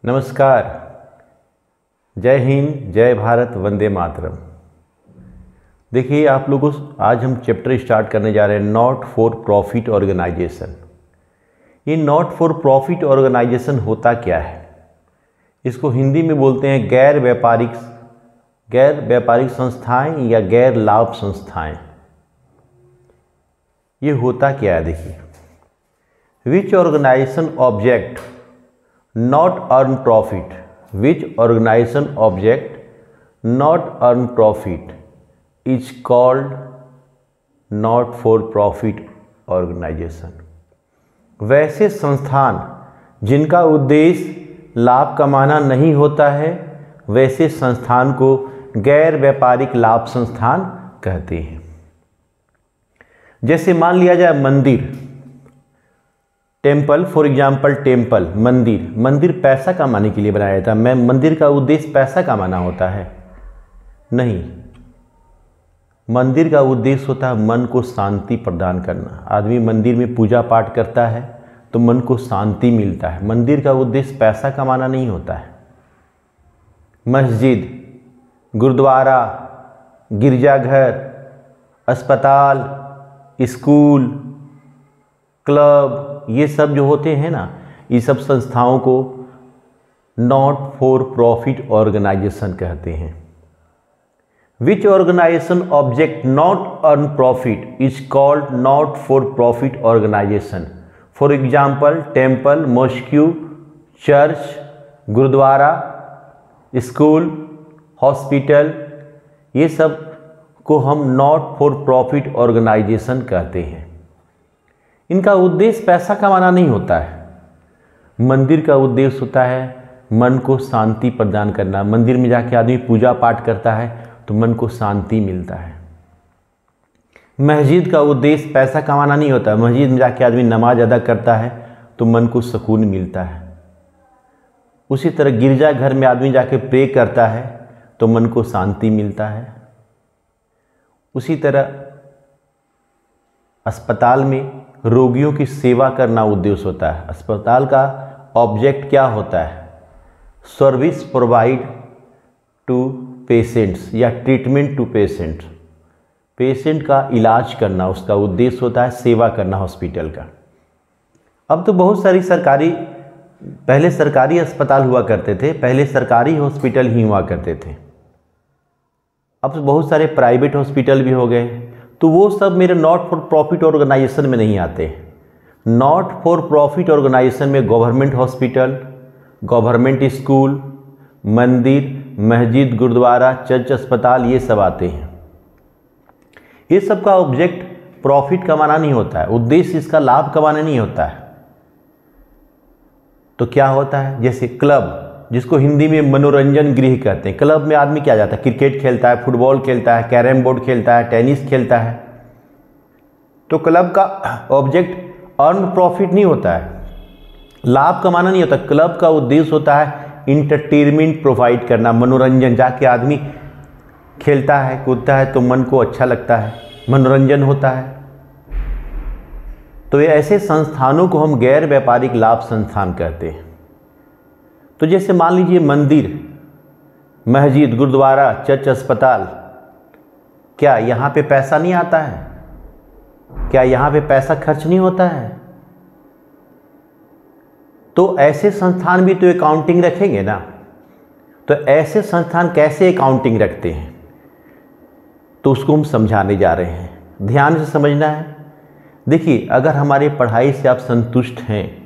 नमस्कार। जय हिंद, जय भारत, वंदे मातरम। देखिए आप लोगों, आज हम चैप्टर स्टार्ट करने जा रहे हैं नॉट फॉर प्रॉफिट ऑर्गेनाइजेशन। ये नॉट फॉर प्रॉफिट ऑर्गेनाइजेशन होता क्या है? इसको हिंदी में बोलते हैं गैर व्यापारिक संस्थाएं या गैर लाभ संस्थाएं। ये होता क्या है? देखिए, which organisation object not earn profit, which organization object not earn profit is called not for profit organization। वैसे संस्थान जिनका उद्देश्य लाभ कमाना नहीं होता है, वैसे संस्थान को गैर व्यापारिक लाभ संस्थान कहते हैं। जैसे मान लिया जाए मंदिर, टेम्पल, फॉर एग्जाम्पल टेम्पल, मंदिर पैसा कमाने के लिए बनाया जाता है। मैं मंदिर का उद्देश्य पैसा कमाना होता है? नहीं, मंदिर का उद्देश्य होता है मन को शांति प्रदान करना। आदमी मंदिर में पूजा पाठ करता है तो मन को शांति मिलता है। मंदिर का उद्देश्य पैसा कमाना नहीं होता है। मस्जिद, गुरुद्वारा, गिरजाघर, अस्पताल, स्कूल, क्लब, ये सब जो होते हैं ना, ये सब संस्थाओं को नॉट फॉर प्रॉफिट ऑर्गेनाइजेशन कहते हैं। Which organisation object not earn profit is called not for profit organisation. For example temple, mosque, church, gurudwara, school, hospital, ये सब को हम नॉट फॉर प्रॉफिट ऑर्गेनाइजेशन कहते हैं। इनका उद्देश्य पैसा कमाना नहीं होता है। मंदिर का उद्देश्य होता है मन को शांति प्रदान करना। मंदिर में जाके आदमी पूजा पाठ करता है तो मन को शांति मिलता है। मस्जिद का उद्देश्य पैसा कमाना नहीं होता है। मस्जिद में जाके आदमी नमाज अदा करता है तो मन को सुकून मिलता है। उसी तरह गिरजाघर में आदमी जाके प्रे करता है तो मन को शांति मिलता है। उसी तरह अस्पताल में रोगियों की सेवा करना उद्देश्य होता है। अस्पताल का ऑब्जेक्ट क्या होता है? सर्विस प्रोवाइड टू पेशेंट्स या ट्रीटमेंट टू पेशेंट। पेशेंट का इलाज करना उसका उद्देश्य होता है, सेवा करना हॉस्पिटल का। अब तो बहुत सारी पहले सरकारी अस्पताल हुआ करते थे, पहले सरकारी हॉस्पिटल ही हुआ करते थे। अब तो बहुत सारे प्राइवेट हॉस्पिटल भी हो गए, तो वो सब मेरे नॉट फॉर प्रॉफिट ऑर्गेनाइजेशन में नहीं आते। नॉट फॉर प्रॉफिट ऑर्गेनाइजेशन में गवर्नमेंट हॉस्पिटल, गवर्नमेंट स्कूल, मंदिर, मस्जिद, गुरुद्वारा, चर्च, अस्पताल, ये सब आते हैं। ये सब का ऑब्जेक्ट प्रॉफिट कमाना नहीं होता है, उद्देश्य इसका लाभ कमाना नहीं होता है। तो क्या होता है? जैसे क्लब, जिसको हिंदी में मनोरंजन गृह कहते हैं। क्लब में आदमी क्या जाता है? क्रिकेट खेलता है, फुटबॉल खेलता है, कैरम बोर्ड खेलता है, टेनिस खेलता है। तो क्लब का ऑब्जेक्ट अर्न प्रॉफिट नहीं होता है, लाभ कमाना नहीं होता। क्लब का उद्देश्य होता है इंटरटेनमेंट प्रोवाइड करना, मनोरंजन। जाके आदमी खेलता है, कूदता है तो मन को अच्छा लगता है, मनोरंजन होता है। तो ये ऐसे संस्थानों को हम गैर व्यापारिक लाभ संस्थान कहते हैं। तो जैसे मान लीजिए मंदिर, मस्जिद, गुरुद्वारा, चर्च, अस्पताल, क्या यहाँ पे पैसा नहीं आता है? क्या यहाँ पे पैसा खर्च नहीं होता है? तो ऐसे संस्थान भी तो अकाउंटिंग रखेंगे ना। तो ऐसे संस्थान कैसे अकाउंटिंग रखते हैं, तो उसको हम समझाने जा रहे हैं। ध्यान से समझना है। देखिए, अगर हमारी पढ़ाई से आप संतुष्ट हैं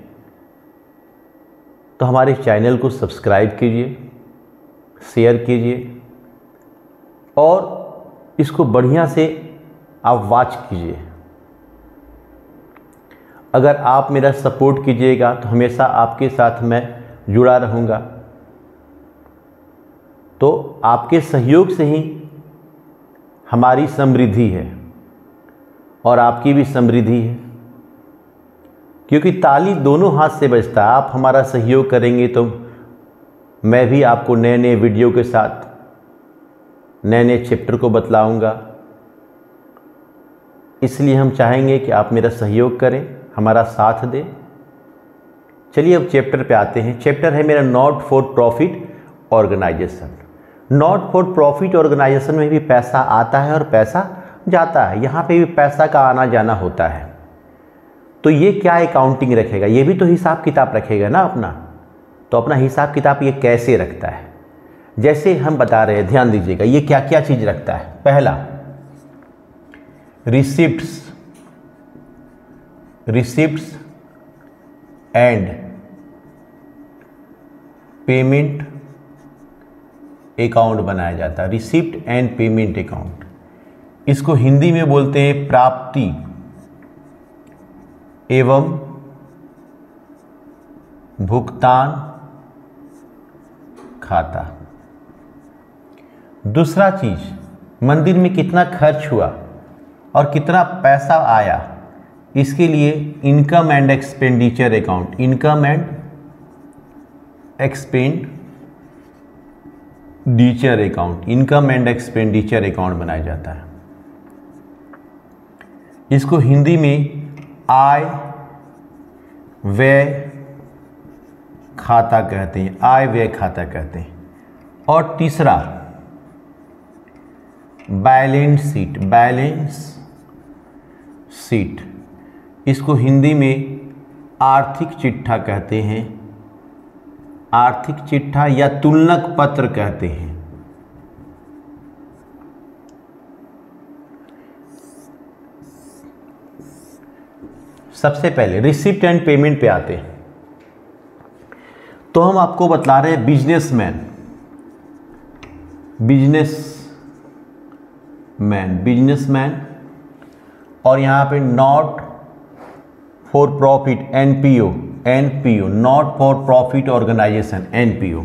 तो हमारे चैनल को सब्सक्राइब कीजिए, शेयर कीजिए और इसको बढ़िया से आप वॉच कीजिए। अगर आप मेरा सपोर्ट कीजिएगा तो हमेशा आपके साथ मैं जुड़ा रहूँगा। तो आपके सहयोग से ही हमारी समृद्धि है और आपकी भी समृद्धि है, क्योंकि ताली दोनों हाथ से बजता है। आप हमारा सहयोग करेंगे तो मैं भी आपको नए नए वीडियो के साथ नए नए चैप्टर को बतलाऊंगा। इसलिए हम चाहेंगे कि आप मेरा सहयोग करें, हमारा साथ दें। चलिए अब चैप्टर पे आते हैं। चैप्टर है मेरा not for profit organisation. Not for profit organisation में भी पैसा आता है और पैसा जाता है, यहाँ पे भी पैसा का आना जाना होता है। तो ये क्या अकाउंटिंग रखेगा, ये भी तो हिसाब किताब रखेगा ना अपना। तो अपना हिसाब किताब ये कैसे रखता है, जैसे हम बता रहे हैं, ध्यान दीजिएगा ये क्या क्या चीज़ रखता है। पहला, रिसिप्ट्स एंड पेमेंट अकाउंट बनाया जाता है। रिसिप्ट एंड पेमेंट अकाउंट, इसको हिंदी में बोलते हैं प्राप्ति एवं भुगतान खाता। दूसरा चीज, मंदिर में कितना खर्च हुआ और कितना पैसा आया, इसके लिए income and expenditure account, income and expenditure account, income and expenditure account बनाया जाता है। इसको हिंदी में आय व्यय खाता कहते हैं, आय व्यय खाता कहते हैं। और तीसरा, बैलेंस शीट, इसको हिंदी में आर्थिक चिट्ठा कहते हैं, आर्थिक चिट्ठा या तुलनक पत्र कहते हैं। सबसे पहले रिसिप्ट एंड पेमेंट पे आते हैं। तो हम आपको बतला रहे हैं बिजनेसमैन और यहाँ पे not for profit NPO, not for profit organisation NPO.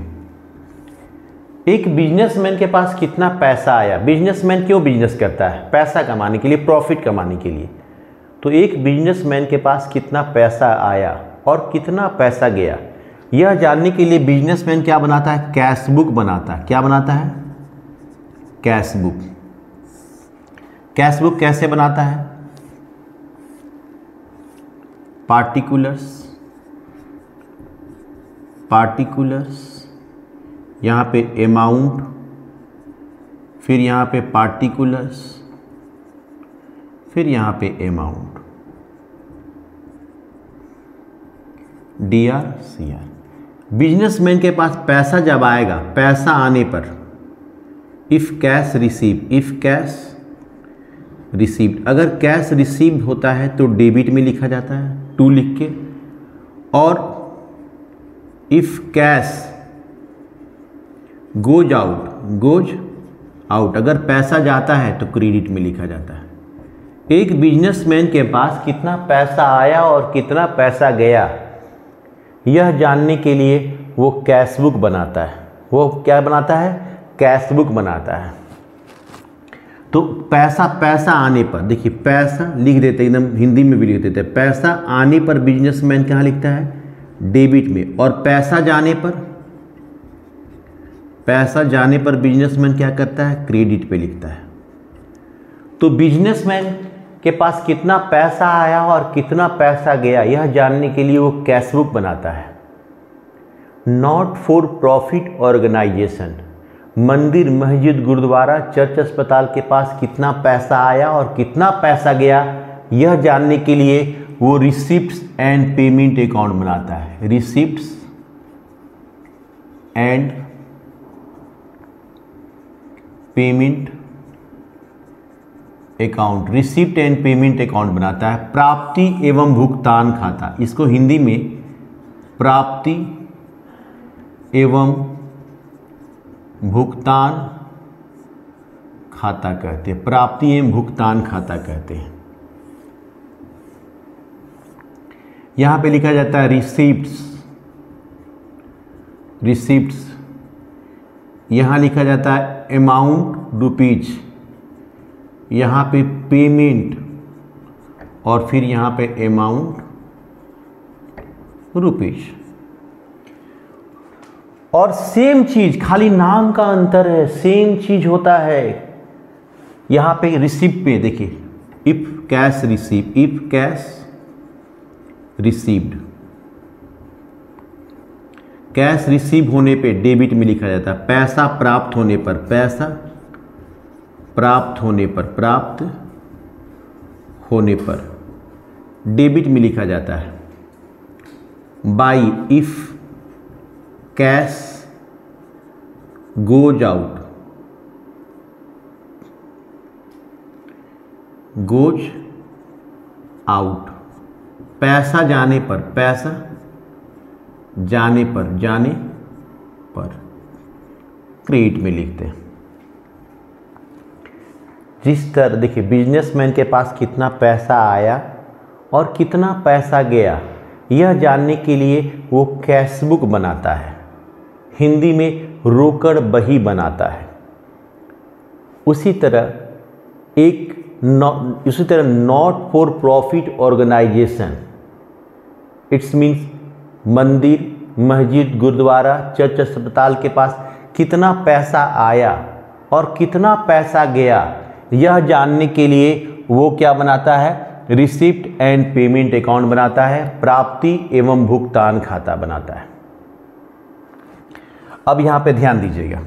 एक बिजनेसमैन के पास कितना पैसा आया, बिजनेसमैन क्यों बिजनेस करता है, पैसा कमाने के लिए, प्रॉफिट कमाने के लिए। तो एक बिजनेसमैन के पास कितना पैसा आया और कितना पैसा गया, यह जानने के लिए बिजनेसमैन क्या बनाता है, कैश बुक बनाता है। क्या बनाता है, कैश बुक। कैश बुक कैसे बनाता है, पार्टिकुलर्स, यहाँ पे अमाउंट, फिर यहाँ पे पार्टिकुलर्स, फिर यहाँ पे अमाउंट, DRCR। बिजनेसमैन के पास पैसा जब आएगा, पैसा आने पर इफ कैश रिसीव्ड, अगर कैश रिसीव्ड होता है तो डेबिट में लिखा जाता है 2 लिख के, और इफ कैश गोज आउट, अगर पैसा जाता है तो क्रेडिट में लिखा जाता है। एक बिजनेसमैन के पास कितना पैसा आया और कितना पैसा गया, यह जानने के लिए वो कैश बुक बनाता है। वो क्या बनाता है, कैश बुक बनाता है। तो पैसा आने पर, देखिए पैसा लिख देते एकदम हिंदी में भी लिख देते हैं, पैसा आने पर बिजनेसमैन कहाँ लिखता है, डेबिट में, और पैसा जाने पर बिजनेसमैन क्या करता है, क्रेडिट पे लिखता है। तो बिजनेसमैन के पास कितना पैसा आया और कितना पैसा गया, यह जानने के लिए वो कैश बुक बनाता है। नॉट फॉर प्रॉफिट ऑर्गेनाइजेशन, मंदिर, मस्जिद, गुरुद्वारा, चर्च, अस्पताल के पास कितना पैसा आया और कितना पैसा गया, यह जानने के लिए वो रिसिप्ट्स एंड पेमेंट अकाउंट बनाता है। Receipts and payment account, receipt and payment account बनाता है। प्राप्ति एवं भुगतान खाता, इसको हिंदी में प्राप्ति एवं भुगतान खाता कहते हैं, प्राप्ति एवं भुगतान खाता कहते हैं। यहां पे लिखा जाता है रिसिप्ट्स, यहां लिखा जाता है अमाउंट रुपीज, यहाँ पे पेमेंट और फिर यहाँ पे अमाउंट रुपीज। और सेम चीज, खाली नाम का अंतर है, सेम चीज होता है। यहाँ पे रिसिप्ट पे देखिए, if cash received, cash receive होने पे डेबिट में लिखा जाता है, पैसा प्राप्त होने पर, पैसा प्राप्त होने पर, प्राप्त होने पर डेबिट में लिखा जाता है। By if cash goes out, goes out, पैसा जाने पर, पैसा जाने पर, जाने पर क्रेडिट में लिखते हैं। जिस तरह देखिए बिजनेसमैन के पास कितना पैसा आया और कितना पैसा गया, यह जानने के लिए वो कैश बुक बनाता है, हिंदी में रोकड़ बही बनाता है। उसी तरह not for profit organisation, it's means mandir, masjid, gurdwara, church, अस्पताल के पास कितना पैसा आया और कितना पैसा गया, यह जानने के लिए वो क्या बनाता है, रिसिप्ट एंड पेमेंट अकाउंट बनाता है, प्राप्ति एवं भुगतान खाता बनाता है। अब यहां पे ध्यान दीजिएगा,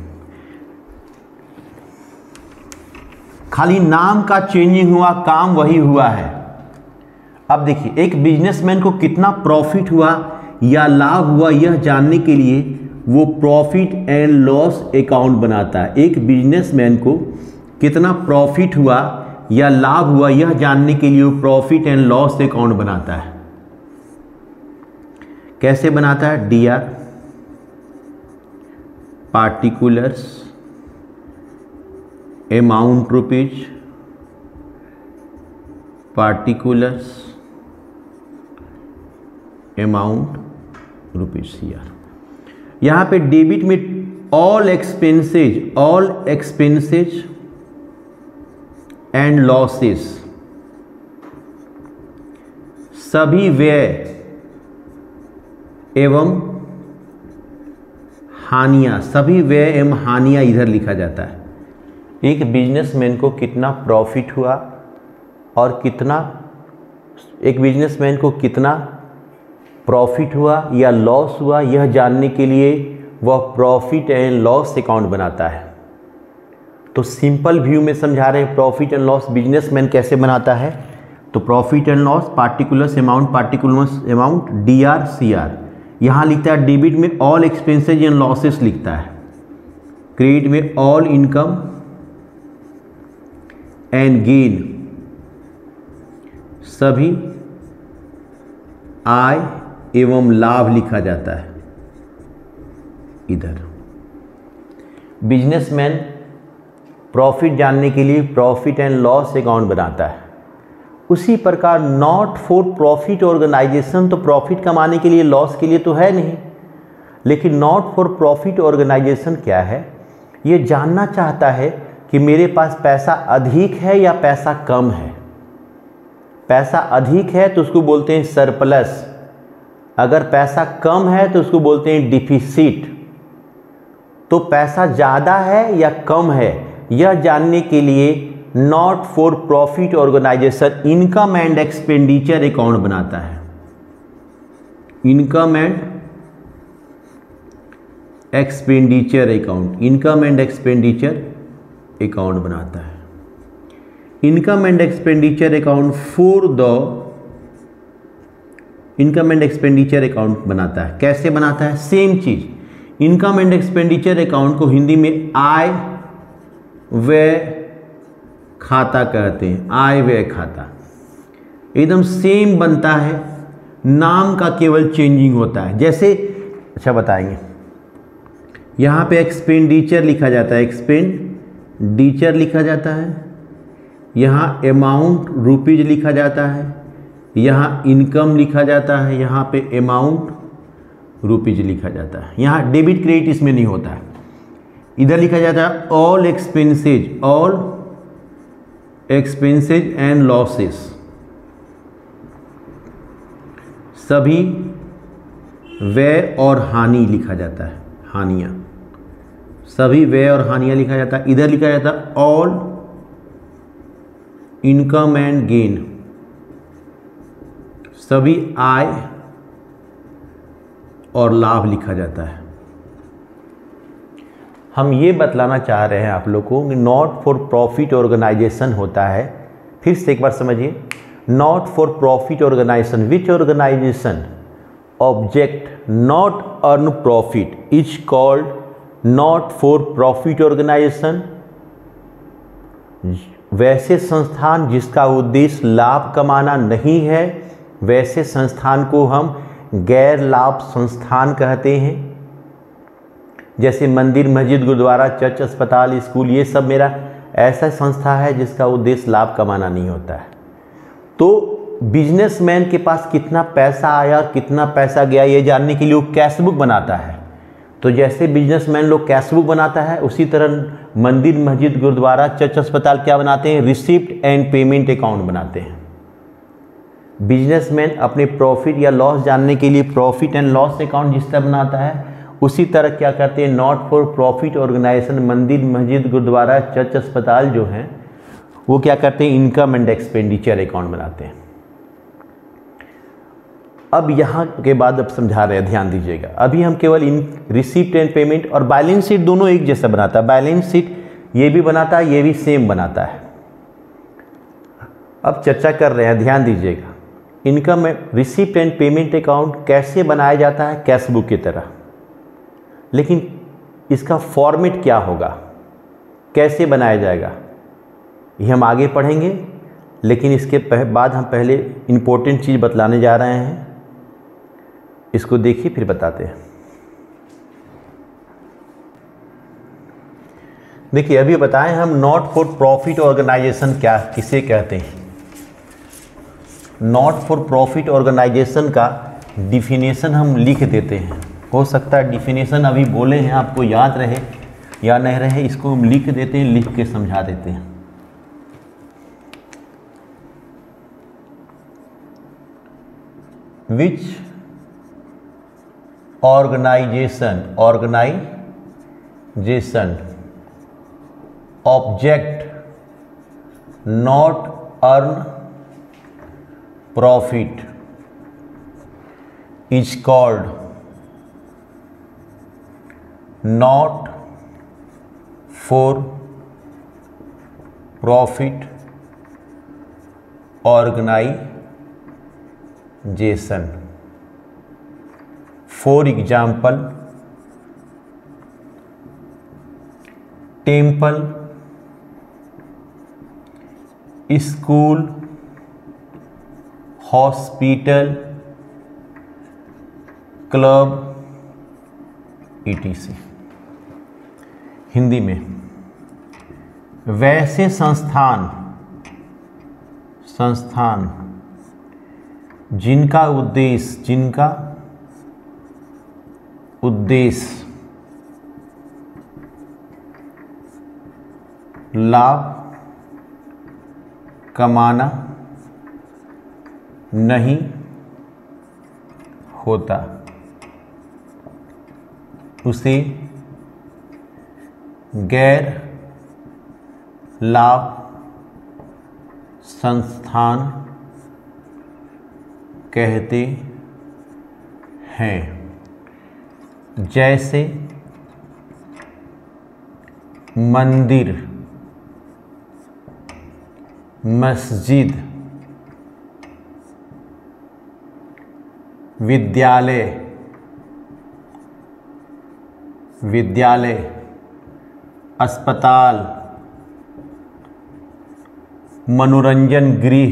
खाली नाम का चेंजिंग हुआ, काम वही हुआ है। अब देखिए एक बिजनेसमैन को कितना प्रॉफिट हुआ या लाभ हुआ, यह जानने के लिए वो प्रॉफिट एंड लॉस अकाउंट बनाता है। एक बिजनेसमैन को कितना प्रॉफिट हुआ या लाभ हुआ, यह जानने के लिए वो प्रॉफिट एंड लॉस अकाउंट बनाता है। कैसे बनाता है, DR particulars amount rupees, particulars amount rupees CR। यहां पे डेबिट में ऑल एक्सपेंसेज एंड लॉसेस, सभी व्यय एवं हानियां, सभी व्यय एवं हानियां इधर लिखा जाता है। एक बिजनेसमैन को कितना प्रॉफिट हुआ और कितना, एक बिजनेसमैन को कितना प्रॉफिट हुआ या लॉस हुआ, यह जानने के लिए वह प्रॉफिट एंड लॉस अकाउंट बनाता है। तो सिंपल व्यू में समझा रहे हैं प्रॉफिट एंड लॉस बिजनेसमैन कैसे बनाता है। तो profit and loss, particulars amount DR CR, यहाँ लिखता है डेबिट में ऑल एक्सपेंसेज एंड लॉसेस लिखता है, क्रेडिट में ऑल इनकम एंड गेन, सभी आय एवं लाभ लिखा जाता है। इधर बिजनेसमैन प्रॉफिट जानने के लिए प्रॉफिट एंड लॉस अकाउंट बनाता है। उसी प्रकार नॉट फॉर प्रॉफिट ऑर्गेनाइजेशन, तो प्रॉफिट कमाने के लिए, लॉस के लिए तो है नहीं, लेकिन नॉट फॉर प्रॉफिट ऑर्गेनाइजेशन क्या है, ये जानना चाहता है कि मेरे पास पैसा अधिक है या पैसा कम है। पैसा अधिक है तो उसको बोलते हैं सरप्लस, अगर पैसा कम है तो उसको बोलते हैं डिफिसिट। तो पैसा ज़्यादा है या कम है, यह जानने के लिए not for profit organisation income and expenditure account बनाता है। Income and expenditure account, income and expenditure account बनाता है। Income and expenditure account for the, income and expenditure account बनाता है। कैसे बनाता है, सेम चीज, इनकम एंड एक्सपेंडिचर अकाउंट को हिंदी में आय व्यय खाता कहते हैं, आय व्यय खाता, एकदम सेम बनता है, नाम का केवल चेंजिंग होता है। जैसे अच्छा बताएंगे, यहाँ पे एक्सपेंडिचर लिखा जाता है, एक्सपेंडिचर लिखा जाता है, यहाँ अमाउंट रुपीज लिखा जाता है, यहाँ इनकम लिखा जाता है, यहाँ पे अमाउंट रुपीज लिखा जाता है। यहाँ डेबिट क्रेडिट इसमें नहीं होता है। इधर लिखा जाता है ऑल एक्सपेंसेज एंड लॉसेस, सभी व्यय और हानि लिखा जाता है, हानियां, सभी व्यय और हानियां लिखा जाता है। इधर लिखा जाता है ऑल इनकम एंड गेन, सभी आय और लाभ लिखा जाता है। हम ये बतलाना चाह रहे हैं आप लोग को कि नॉट फॉर प्रॉफिट ऑर्गेनाइजेशन होता है। फिर से एक बार समझिए, not for profit organisation, which organisation object not earn profit is called not for profit organisation. वैसे संस्थान जिसका उद्देश्य लाभ कमाना नहीं है, वैसे संस्थान को हम गैर लाभ संस्थान कहते हैं। जैसे मंदिर, मस्जिद, गुरुद्वारा, चर्च, अस्पताल, स्कूल, ये सब मेरा ऐसा संस्था है जिसका उद्देश्य लाभ कमाना नहीं होता है। तो बिजनेसमैन के पास कितना पैसा आया और कितना पैसा गया ये जानने के लिए वो कैश बुक बनाता है। तो जैसे बिजनेसमैन लोग कैश बुक बनाता है, उसी तरह मंदिर, मस्जिद, गुरुद्वारा, चर्च, अस्पताल क्या बनाते हैं? रिसिप्ट एंड पेमेंट अकाउंट बनाते हैं। बिजनेसमैन अपने प्रॉफिट या लॉस जानने के लिए प्रॉफिट एंड लॉस अकाउंट जिस तरह बनाता है, उसी तरह क्या करते हैं नॉट फॉर प्रॉफिट ऑर्गेनाइजेशन, मंदिर, मस्जिद, गुरुद्वारा, चर्च, अस्पताल जो हैं वो क्या करते हैं? इनकम एंड एक्सपेंडिचर अकाउंट बनाते हैं। अब यहाँ के बाद अब समझा रहे हैं, ध्यान दीजिएगा। अभी हम केवल इन रिसिप्ट एंड पेमेंट और बैलेंस शीट दोनों एक जैसा बनाता है। बैलेंस शीट ये भी बनाता है, ये भी सेम बनाता है। अब चर्चा कर रहे हैं, ध्यान दीजिएगा। Income receipt and payment account कैसे बनाया जाता है? कैश बुक की तरह। लेकिन इसका फॉर्मेट क्या होगा, कैसे बनाया जाएगा, ये हम आगे पढ़ेंगे। लेकिन इसके बाद हम पहले इम्पोर्टेंट चीज़ बतलाने जा रहे हैं, इसको देखिए फिर बताते हैं। देखिए अभी बताएं हम नॉट फॉर प्रॉफिट ऑर्गेनाइजेशन क्या किसे कहते हैं। नॉट फॉर प्रॉफिट ऑर्गेनाइजेशन का डिफिनेशन हम लिख देते हैं। हो सकता है डिफिनेशन अभी बोले हैं आपको याद रहे या नहीं रहे, इसको हम लिख देते हैं, लिख के समझा देते हैं। Which organisation object not earn profit is called not for profit organisation. For example temple, school, hospital, club, etc। Hindi में वैसे संस्थान जिनका उद्देश्य लाभ कमाना नहीं होता, उसे गैर लाभ संस्थान कहते हैं। जैसे मंदिर, मस्जिद, विद्यालय, अस्पताल, मनोरंजन गृह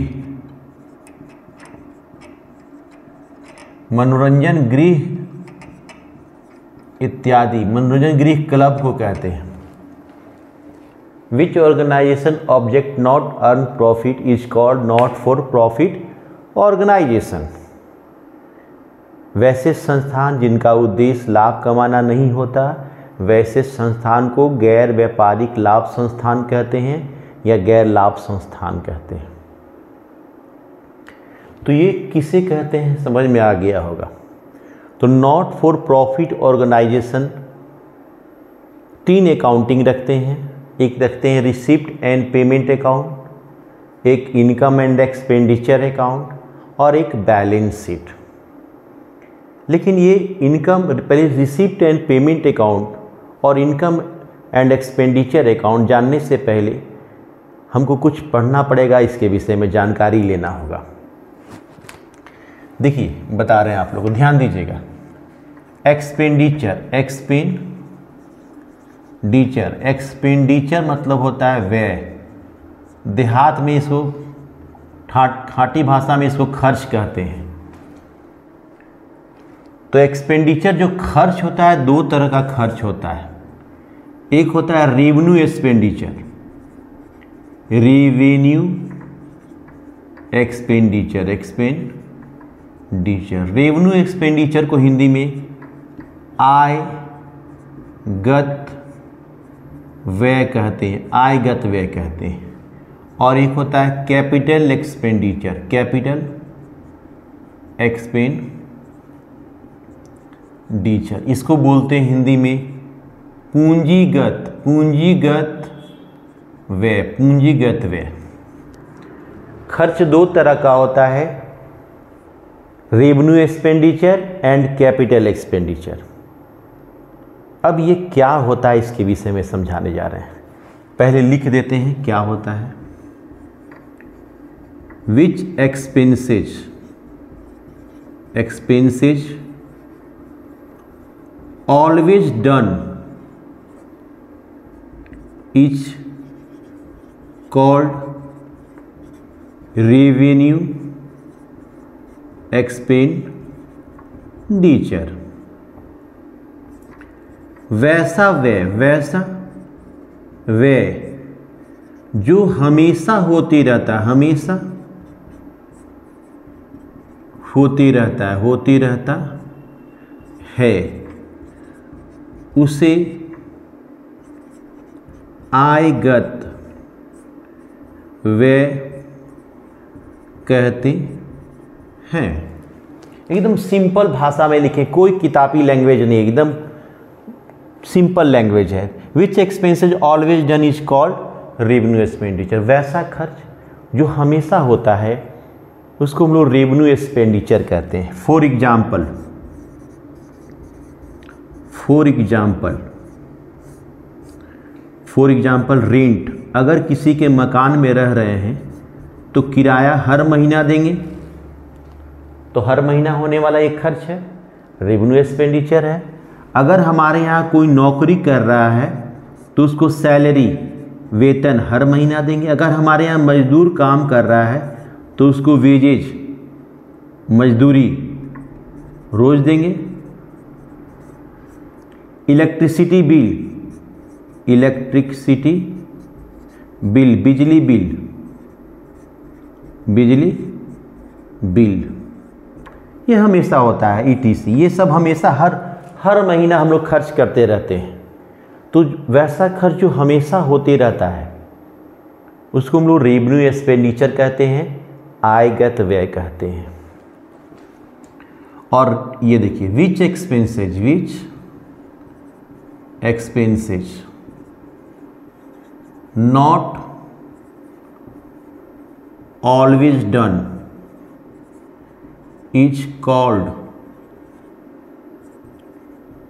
इत्यादि। मनोरंजन गृह क्लब को कहते हैं। Which organisation object not earn profit is called not for profit organisation. वैसे संस्थान जिनका उद्देश्य लाभ कमाना नहीं होता, वैसे संस्थान को गैर व्यापारिक लाभ संस्थान कहते हैं या गैर लाभ संस्थान कहते हैं। तो ये किसे कहते हैं समझ में आ गया होगा। तो not for profit organisation 3 accounting रखते हैं। एक रखते हैं रिसिप्ट एंड पेमेंट अकाउंट, एक इनकम एंड एक्सपेंडिचर अकाउंट और एक बैलेंस शीट। लेकिन ये इनकम पहले रिसिप्ट एंड पेमेंट अकाउंट और इनकम एंड एक्सपेंडिचर अकाउंट जानने से पहले हमको कुछ पढ़ना पड़ेगा, इसके विषय में जानकारी लेना होगा। देखिए बता रहे हैं आप लोग को, ध्यान दीजिएगा। एक्सपेंडिचर मतलब होता है व्यय। देहात में इसको, ठाटी भाषा में इसको खर्च कहते हैं। तो एक्सपेंडिचर जो खर्च होता है, दो तरह का खर्च होता है। एक होता है रेवेन्यू एक्सपेंडिचर, रेवेन्यू एक्सपेंडिचर को हिंदी में आयगत व्यय कहते हैं, आयगत व्यय कहते हैं। और एक होता है कैपिटल एक्सपेंडिचर, इसको बोलते हैं हिंदी में पूंजीगत व्यय। खर्च दो तरह का होता है, revenue expenditure and capital expenditure. अब ये क्या होता है इसके विषय में समझाने जा रहे हैं। पहले लिख देते हैं क्या होता है। Which expenses always done is called revenue expenditure. वैसा व्यय जो हमेशा होती रहता है, उसे आयगत व्यय कहते हैं। एकदम सिंपल भाषा में लिखे, कोई किताबी लैंग्वेज नहीं, एकदम सिंपल लैंग्वेज है। Which expenses always done is called revenue expenditure. वैसा खर्च जो हमेशा होता है उसको हम लोग रेवेन्यू एक्सपेंडिचर कहते हैं। For example rent. अगर किसी के मकान में रह रहे हैं तो किराया हर महीना देंगे, तो हर महीना होने वाला एक खर्च है, रेवेन्यू एक्सपेंडिचर है। अगर हमारे यहाँ कोई नौकरी कर रहा है तो उसको सैलरी, वेतन हर महीना देंगे। अगर हमारे यहाँ मजदूर काम कर रहा है तो उसको वेजेज, मजदूरी रोज देंगे। इलेक्ट्रिसिटी बिल, बिजली बिल, ये हमेशा होता है। ETC, ये सब हमेशा हर महीना हम लोग खर्च करते रहते हैं। तो वैसा खर्च जो हमेशा होते रहता है उसको हम लोग रेवेन्यू एक्सपेंडिचर कहते हैं, आयगत व्यय कहते हैं। और ये देखिए, which expenses not always done is called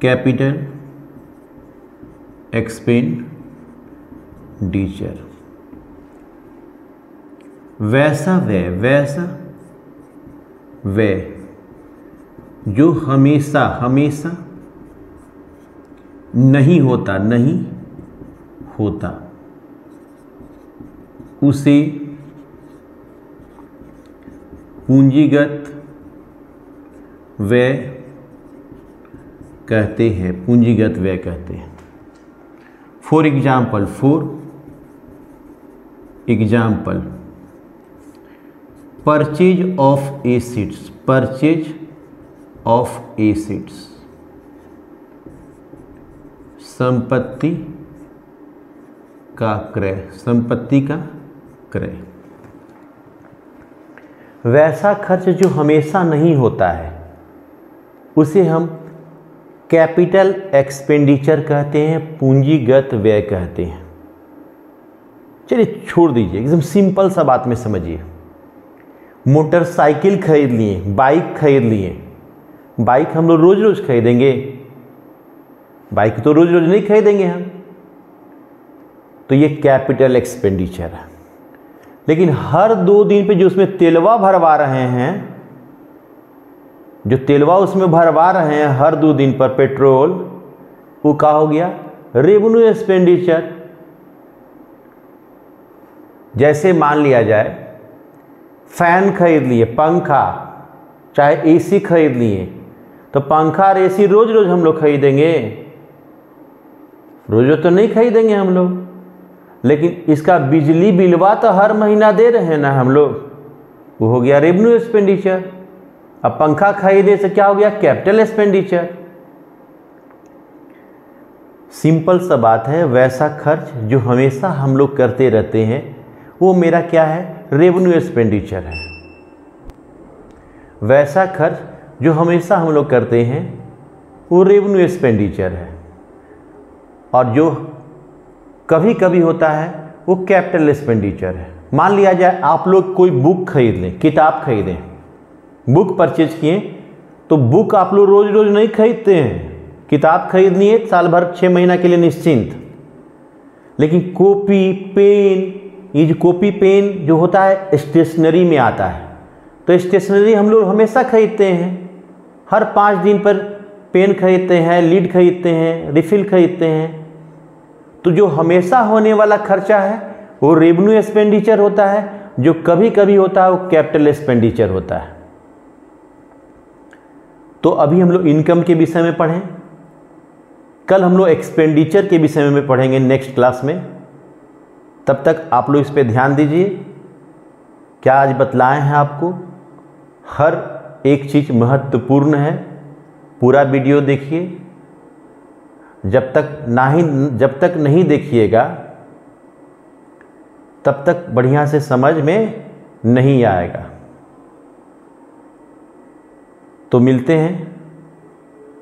capital expenditure. वैसा व्यय जो हमेशा नहीं होता उसे पूंजीगत व्यय कहते हैं, for example purchase of acids, संपत्ति का क्रय। वैसा खर्च जो हमेशा नहीं होता है उसे हम कैपिटल एक्सपेंडिचर कहते हैं, पूंजीगत व्यय कहते हैं। चलिए छोड़ दीजिए, एकदम सिंपल सा बात में समझिए। मोटरसाइकिल खरीद लिए, बाइक खरीद लिए, बाइक हम लोग रोज रोज खरीदेंगे? बाइक तो रोज रोज नहीं खरीदेंगे हम। तो ये कैपिटल एक्सपेंडिचर है। लेकिन हर 2 दिन पे जो उसमें तेलवा भरवा रहे हैं, जो तेलवा उसमें भरवा रहे हैं हर 2 दिन पर पेट्रोल, वो क्या हो गया? Revenue expenditure. जैसे मान लिया जाए फैन खरीद लिए, पंखा चाहे एसी खरीद लिए, तो पंखा और एसी रोज रोज हम लोग खरीदेंगे? रोज रोज तो नहीं खरीदेंगे हम लोग। लेकिन इसका बिजली बिलवा तो हर महीना दे रहे हैं ना हम लोग, वो हो गया रेवेन्यू एक्सपेंडिचर। अब पंखा खरीदे से क्या हो गया? Capital expenditure. सिंपल सा बात है, वैसा खर्च जो हमेशा हम लोग करते रहते हैं वो मेरा क्या है? रेवेन्यू एक्सपेंडिचर है। वैसा खर्च जो हमेशा हम लोग करते हैं वो रेवेन्यू एक्सपेंडिचर है। और जो कभी कभी होता है वो कैपिटल एक्सपेंडिचर है। मान लिया जाए आप लोग कोई बुक खरीद लें, किताब खरीदें, बुक परचेज किए, तो बुक आप लोग रोज रोज नहीं खरीदते हैं। किताब खरीदनी है साल भर 6 महीना के लिए निश्चिंत। लेकिन कॉपी पेन, ये जो कॉपी पेन जो होता है स्टेशनरी में आता है, तो स्टेशनरी हम लोग हमेशा खरीदते हैं। हर 5 दिन पर पेन खरीदते हैं, लीड खरीदते हैं, रिफिल खरीदते हैं। तो जो हमेशा होने वाला खर्चा है वो रेवेन्यू एक्सपेंडिचर होता है, जो कभी कभी होता है वो कैपिटल एक्सपेंडिचर होता है। तो अभी हम लोग इनकम के विषय में पढ़ें, कल हम लोग एक्सपेंडिचर के विषय में पढ़ेंगे नेक्स्ट क्लास में। तब तक आप लोग इस पे ध्यान दीजिए। क्या आज बतलाए हैं आपको, हर एक चीज़ महत्वपूर्ण है। पूरा वीडियो देखिए। जब तक नहीं देखिएगा तब तक बढ़िया से समझ में नहीं आएगा। तो मिलते हैं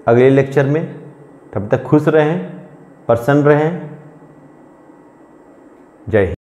अगले लेक्चर में। तब तक खुश रहें, प्रसन्न रहें। जय हिंद।